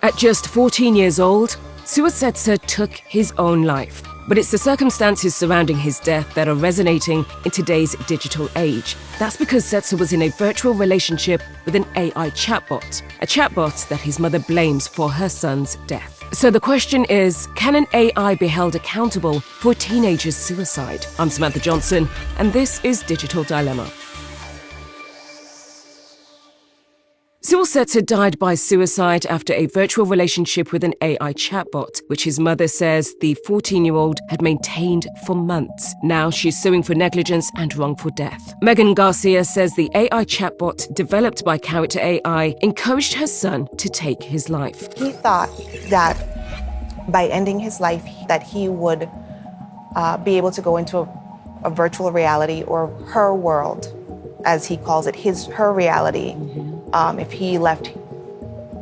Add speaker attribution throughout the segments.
Speaker 1: At just 14 years old, Setzer took his own life. But it's the circumstances surrounding his death that are resonating in today's digital age. That's because Setzer was in a virtual relationship with an AI chatbot, a chatbot that his mother blames for her son's death. So the question is, can an AI be held accountable for a teenager's suicide? I'm Samantha Johnson, and this is Digital Dilemma. Setzer died by suicide after a virtual relationship with an AI chatbot, which his mother says the 14-year-old had maintained for months. Now she's suing for negligence and wrongful death. Megan Garcia says the AI chatbot developed by Character AI encouraged her son to take his life.
Speaker 2: He thought that by ending his life, that he would be able to go into a virtual reality, or her world, as he calls it, her reality. If he left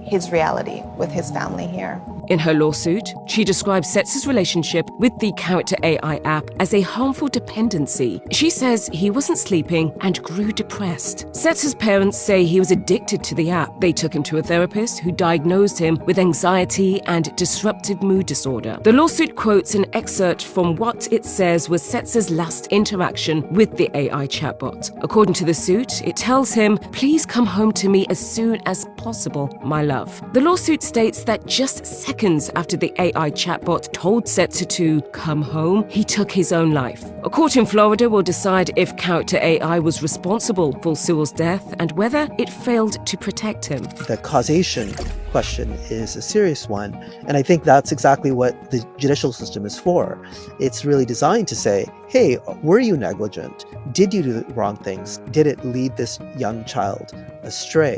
Speaker 2: his reality with his family here.
Speaker 1: In her lawsuit, she describes Setzer's relationship with the Character AI app as a harmful dependency. She says he wasn't sleeping and grew depressed. Setzer's parents say he was addicted to the app. They took him to a therapist who diagnosed him with anxiety and disruptive mood disorder. The lawsuit quotes an excerpt from what it says was Setzer's last interaction with the AI chatbot. According to the suit, it tells him, "Please come home to me as soon as possible, my love." The lawsuit states that just seconds after the AI chatbot told Setzer to come home, he took his own life. A court in Florida will decide if Character AI was responsible for Sewell's death and whether it failed to protect him.
Speaker 3: The causation question is a serious one, and I think that's exactly what the judicial system is for. It's really designed to say, hey, were you negligent? Did you do the wrong things? Did it lead this young child astray?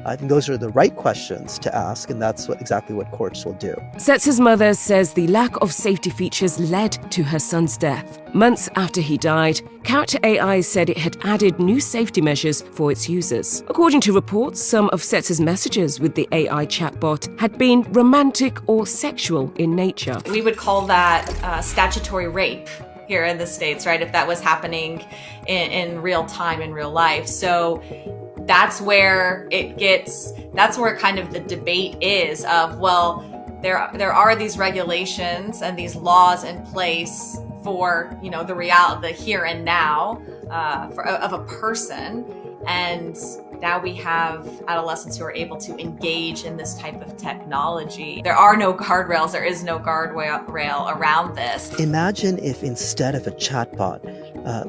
Speaker 3: I think those are the right questions to ask, and that's exactly what courts will do.
Speaker 1: Setzer's mother says the lack of safety features led to her son's death. Months after he died, Character AI said it had added new safety measures for its users. According to reports, some of Setzer's messages with the AI chatbot had been romantic or sexual in nature.
Speaker 4: We would call that statutory rape here in the States, right? If that was happening in real time, in real life. So that's where kind of the debate is of, well, there are these regulations and these laws in place for, the here and now of a person. And now we have adolescents who are able to engage in this type of technology. There are no guardrails. There is no guardrail around this.
Speaker 3: Imagine if instead of a chatbot,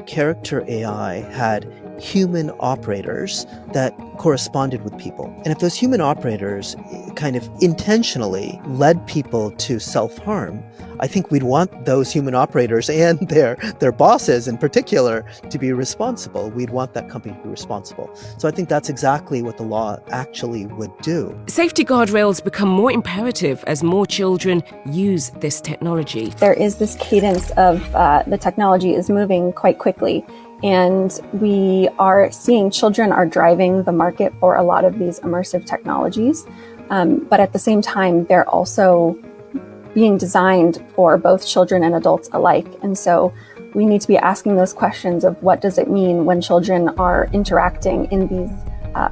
Speaker 3: Character AI had human operators that corresponded with people. And if those human operators kind of intentionally led people to self-harm, I think we'd want those human operators and their bosses in particular to be responsible. We'd want that company to be responsible. So I think that's exactly what the law actually would do.
Speaker 1: Safety guardrails become more imperative as more children use this technology.
Speaker 5: There is this cadence of the technology is moving quite quickly. And we are seeing children are driving the market for a lot of these immersive technologies. But at the same time, they're also being designed for both children and adults alike. And so we need to be asking those questions of what does it mean when children are interacting in these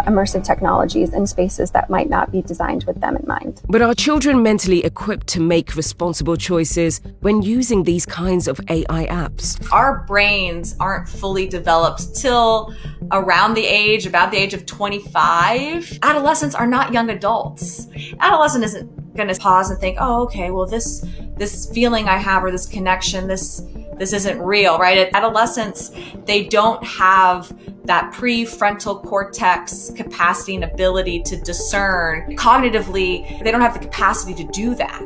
Speaker 5: immersive technologies in spaces that might not be designed with them in mind.
Speaker 1: But are children mentally equipped to make responsible choices when using these kinds of AI apps?
Speaker 4: Our brains aren't fully developed till about the age of 25. Adolescents are not young adults. Adolescent isn't going to pause and think, oh, okay, well, this feeling I have or this connection, this isn't real, right? Adolescents, they don't have that prefrontal cortex capacity and ability to discern. Cognitively, they don't have the capacity to do that.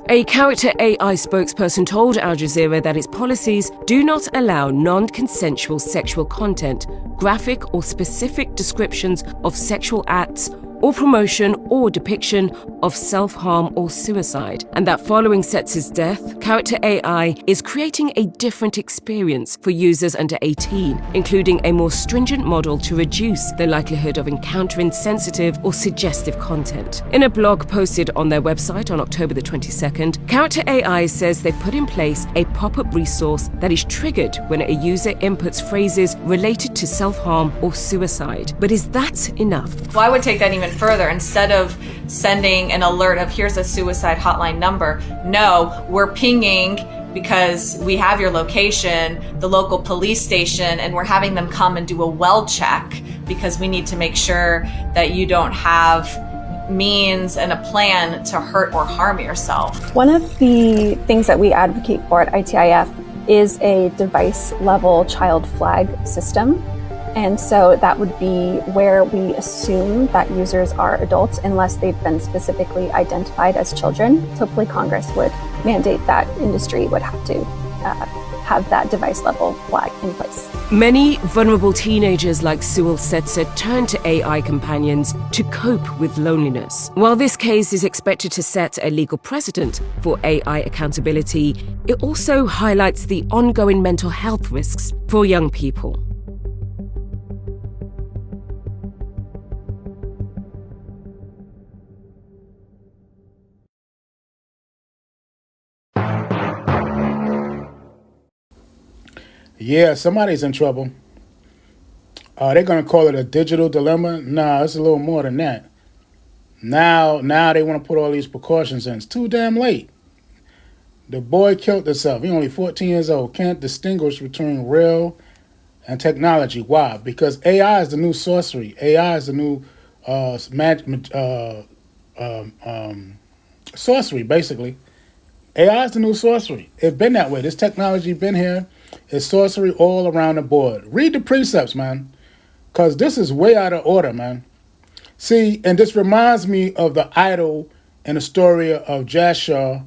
Speaker 1: A Character AI spokesperson told Al Jazeera that its policies do not allow non-consensual sexual content, graphic or specific descriptions of sexual acts, or promotion or depiction of self-harm or suicide, and that following Setzer's death, Character AI is creating a different experience for users under 18, including a more stringent model to reduce the likelihood of encountering sensitive or suggestive content. In a blog posted on their website on October the 22nd, Character AI says they've put in place a pop-up resource that is triggered when a user inputs phrases related to self-harm or suicide. But is that enough?
Speaker 4: Well, I would take that even further. Instead of sending an alert of here's a suicide hotline number, no, we're pinging, because we have your location, the local police station, and we're having them come and do a well check, because we need to make sure that you don't have means and a plan to hurt or harm yourself.
Speaker 5: One of the things that we advocate for at ITIF is a device level child flag system. And so that would be where we assume that users are adults unless they've been specifically identified as children. Hopefully Congress would mandate that industry would have to have that device level flag in place.
Speaker 1: Many vulnerable teenagers like Sewell Setzer turn to AI companions to cope with loneliness. While this case is expected to set a legal precedent for AI accountability, it also highlights the ongoing mental health risks for young people.
Speaker 6: Yeah, somebody's in trouble. They're going to call it a digital dilemma. Nah, it's a little more than that. Now they want to put all these precautions in. It's too damn late. The boy killed himself. He's only 14 years old. Can't distinguish between real and technology. Why? Because AI is the new sorcery. AI is the new sorcery, basically. AI is the new sorcery. It's been that way. This technology been here. It's sorcery all around the board. Read the precepts, man, because this is way out of order, man. See, and this reminds me of the idol in the story of Joshua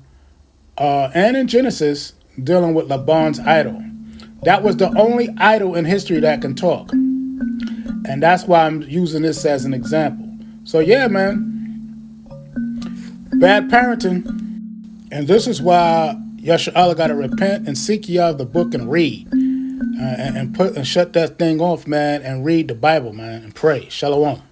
Speaker 6: and in Genesis dealing with Laban's idol. That was the only idol in history that can talk. And that's why I'm using this as an example. So yeah, man, bad parenting. And this is why Yeshua got to repent and seek ye out of the book and read. And shut that thing off, man, and read the Bible, man, and pray. Shalom.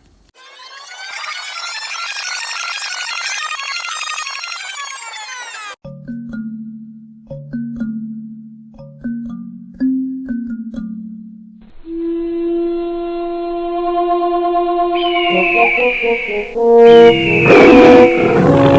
Speaker 7: Thank you.